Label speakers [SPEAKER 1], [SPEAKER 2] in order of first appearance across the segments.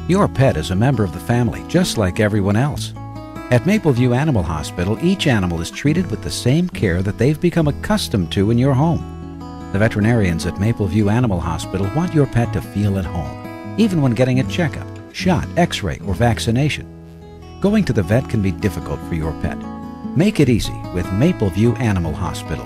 [SPEAKER 1] Your pet is a member of the family, just like everyone else. At Mapleview Animal Hospital, each animal is treated with the same care that they've become accustomed to in your home. The veterinarians at Mapleview Animal Hospital want your pet to feel at home, even when getting a checkup, shot, x-ray, or vaccination. Going to the vet can be difficult for your pet. Make it easy with Mapleview Animal Hospital.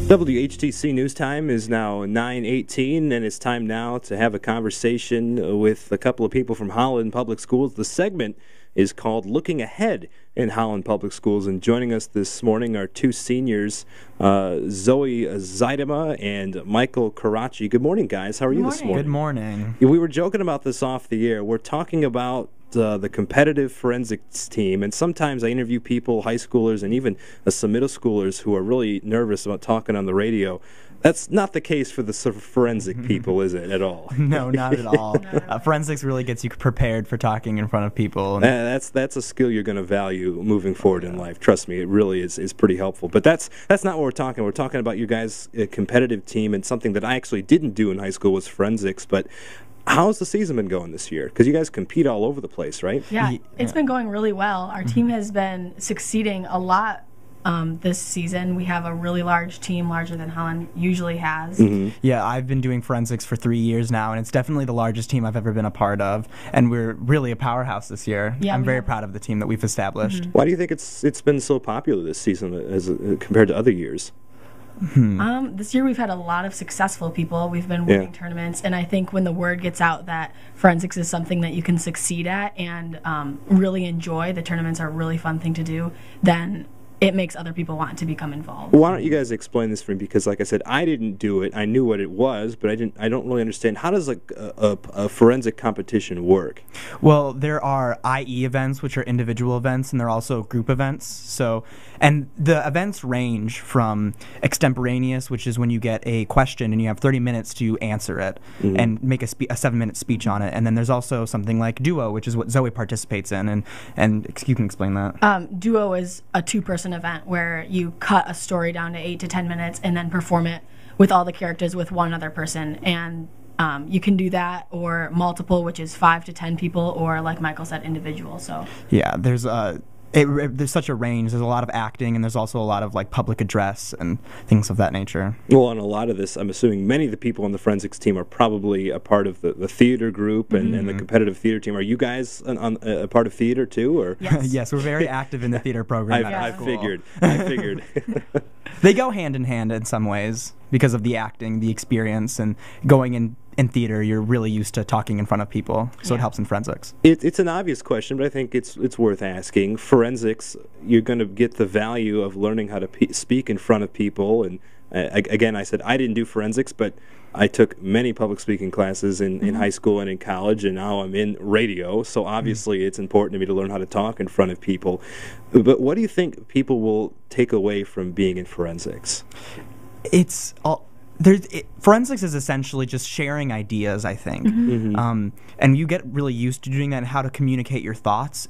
[SPEAKER 2] WHTC News Time is now 9:18, and it's time now to have a conversation with a couple of people from Holland Public Schools. The segment is called Looking Ahead in Holland Public Schools, and joining us this morning are two seniors, Zoe Zuidema and Michael Karadsheh. Good morning, guys. How are you this morning?
[SPEAKER 3] Good morning.
[SPEAKER 2] We were joking about this off the air. We're talking about the competitive forensics team, and sometimes I interview people, high schoolers, and even some middle schoolers who are really nervous about talking on the radio. That's not the case for the forensic people, is it, at all?
[SPEAKER 3] No, not at all. Forensics really gets you prepared for talking in front of people.
[SPEAKER 2] That's a skill you're going to value moving forward in life. Trust me, it really is pretty helpful. But that's not what we're talking. We're talking about your guys' competitive team, and something that I actually didn't do in high school was forensics. But how's the season been going this year? Because you guys compete all over the place, right?
[SPEAKER 4] Yeah, it's been going really well. Our team has been succeeding a lot this season. We have a really large team, larger than Holland usually has.
[SPEAKER 3] Mm-hmm. Yeah, I've been doing forensics for 3 years now, and it's definitely the largest team I've ever been a part of, and we're really a powerhouse this year. Yeah, I'm very proud of the team that we've established.
[SPEAKER 2] Mm-hmm. Why do you think it's been so popular this season as compared to other years?
[SPEAKER 4] This year we've had a lot of successful people. We've been winning tournaments, and I think when the word gets out that forensics is something that you can succeed at and really enjoy, the tournaments are a really fun thing to do, then it makes other people want to become involved.
[SPEAKER 2] Why don't you guys explain this for me? Because, like I said, I didn't do it. I knew what it was, but I don't really understand. How does a forensic competition work?
[SPEAKER 3] Well, there are IE events, which are individual events, and there are also group events. And the events range from extemporaneous, which is when you get a question and you have 30 minutes to answer it and make a 7-minute speech on it. And then there's also something like duo, which is what Zoe participates in. And you can explain that.
[SPEAKER 4] Duo is a two-person event where you cut a story down to 8 to 10 minutes and then perform it with all the characters with one other person. And you can do that, or multiple, which is 5 to 10 people, or like Michael said, individual. So yeah,
[SPEAKER 3] there's such a range. There's a lot of acting, and there's also a lot of like public address and things of that nature.
[SPEAKER 2] Well, on a lot of this, I'm assuming many of the people on the forensics team are probably a part of the theater group and the competitive theater team. Are you guys a part of theater too? Or
[SPEAKER 3] Yes, we're very active in the theater program.
[SPEAKER 2] I figured.
[SPEAKER 3] They go hand in hand in some ways because of the acting, the experience, and going in theater, you're really used to talking in front of people, so it helps in forensics.
[SPEAKER 2] It's an obvious question, but I think it's worth asking. Forensics, you're going to get the value of learning how to speak in front of people. And again, I said I didn't do forensics, but I took many public speaking classes in high school and in college, and now I'm in radio, so obviously it's important to me to learn how to talk in front of people. But what do you think people will take away from being in forensics?
[SPEAKER 3] Forensics is essentially just sharing ideas, I think. And you get really used to doing that and how to communicate your thoughts.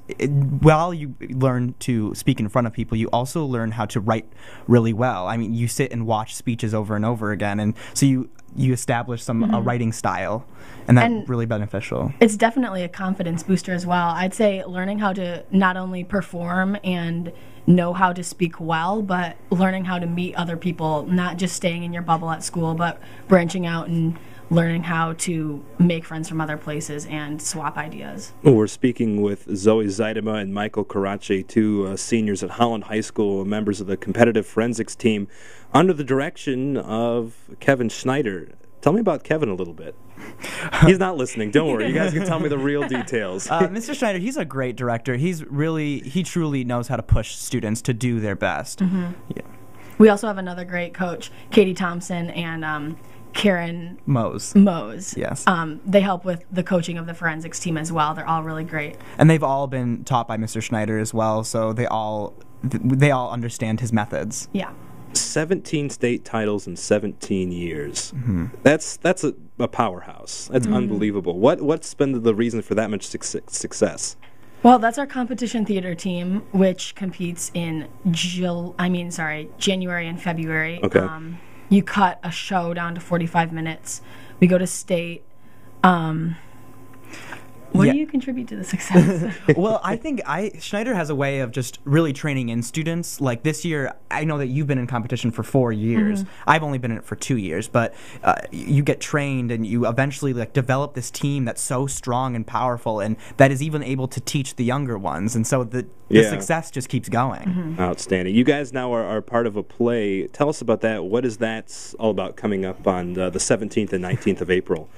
[SPEAKER 3] While you learn to speak in front of people, you also learn how to write really well. I mean, you sit and watch speeches over and over again, and so you establish a writing style, and that's really beneficial.
[SPEAKER 4] It's definitely a confidence booster as well. I'd say learning how to not only perform and know how to speak well, but learning how to meet other people, not just staying in your bubble at school, but branching out and learning how to make friends from other places and swap ideas.
[SPEAKER 2] Well, we're speaking with Zoe Zuidema and Michael Karadsheh, two seniors at Holland High School, members of the competitive forensics team, under the direction of Kevin Schneider. Tell me about Kevin a little bit. He's not listening. Don't worry. You guys can tell me the real details.
[SPEAKER 3] Mr. Schneider, he's a great director. He truly knows how to push students to do their best. Yeah.
[SPEAKER 4] We also have another great coach, Katie Thompson and Karen
[SPEAKER 3] Mose.
[SPEAKER 4] Yes. They help with the coaching of the forensics team as well. They're all really great.
[SPEAKER 3] And they've all been taught by Mr. Schneider as well, so they all understand his methods.
[SPEAKER 4] Yeah.
[SPEAKER 2] 17 state titles in 17 years. That's a powerhouse. That's unbelievable. What's been the reason for that much success?
[SPEAKER 4] Well, that's our competition theater team, which competes in January and February.
[SPEAKER 2] Okay.
[SPEAKER 4] you cut a show down to 45 minutes. We go to state. What do you contribute to the success?
[SPEAKER 3] Well, I think Schneider has a way of just really training in students. Like this year, I know that you've been in competition for 4 years. I've only been in it for 2 years, but you get trained and you eventually like develop this team that's so strong and powerful, and that is even able to teach the younger ones. And so the success just keeps going.
[SPEAKER 2] Outstanding. You guys now are part of a play. Tell us about that. What is that all about coming up on the 17th and 19th of April?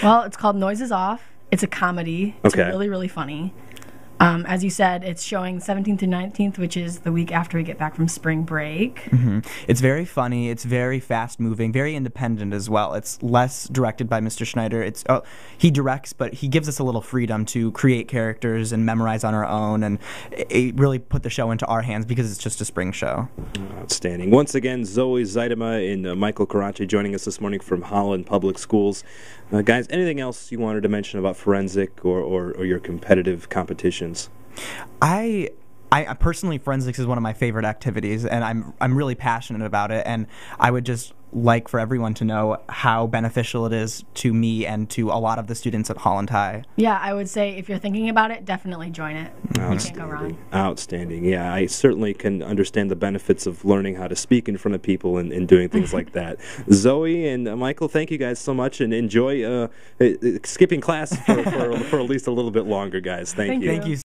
[SPEAKER 4] Well, it's called Noises Off. It's a comedy. It's really, really funny. As you said, it's showing 17th to 19th, which is the week after we get back from spring break.
[SPEAKER 3] It's very funny. It's very fast-moving, very independent as well. It's less directed by Mr. Schneider. He directs, but he gives us a little freedom to create characters and memorize on our own, and it really put the show into our hands because it's just a spring show.
[SPEAKER 2] Outstanding. Once again, Zoe Zuidema and Michael Karadsheh joining us this morning from Holland Public Schools. Guys, anything else you wanted to mention about forensic or your competitive competitions?
[SPEAKER 3] I personally, forensics is one of my favorite activities, and I'm really passionate about it, and I would just like for everyone to know how beneficial it is to me and to a lot of the students at Holland High.
[SPEAKER 4] Yeah, I would say if you're thinking about it, definitely join it. You can't go wrong.
[SPEAKER 2] Outstanding. Yeah, I certainly can understand the benefits of learning how to speak in front of people and doing things like that. Zoe and Michael, thank you guys so much, and enjoy skipping class for at least a little bit longer, guys. Thank you.
[SPEAKER 3] Thank you.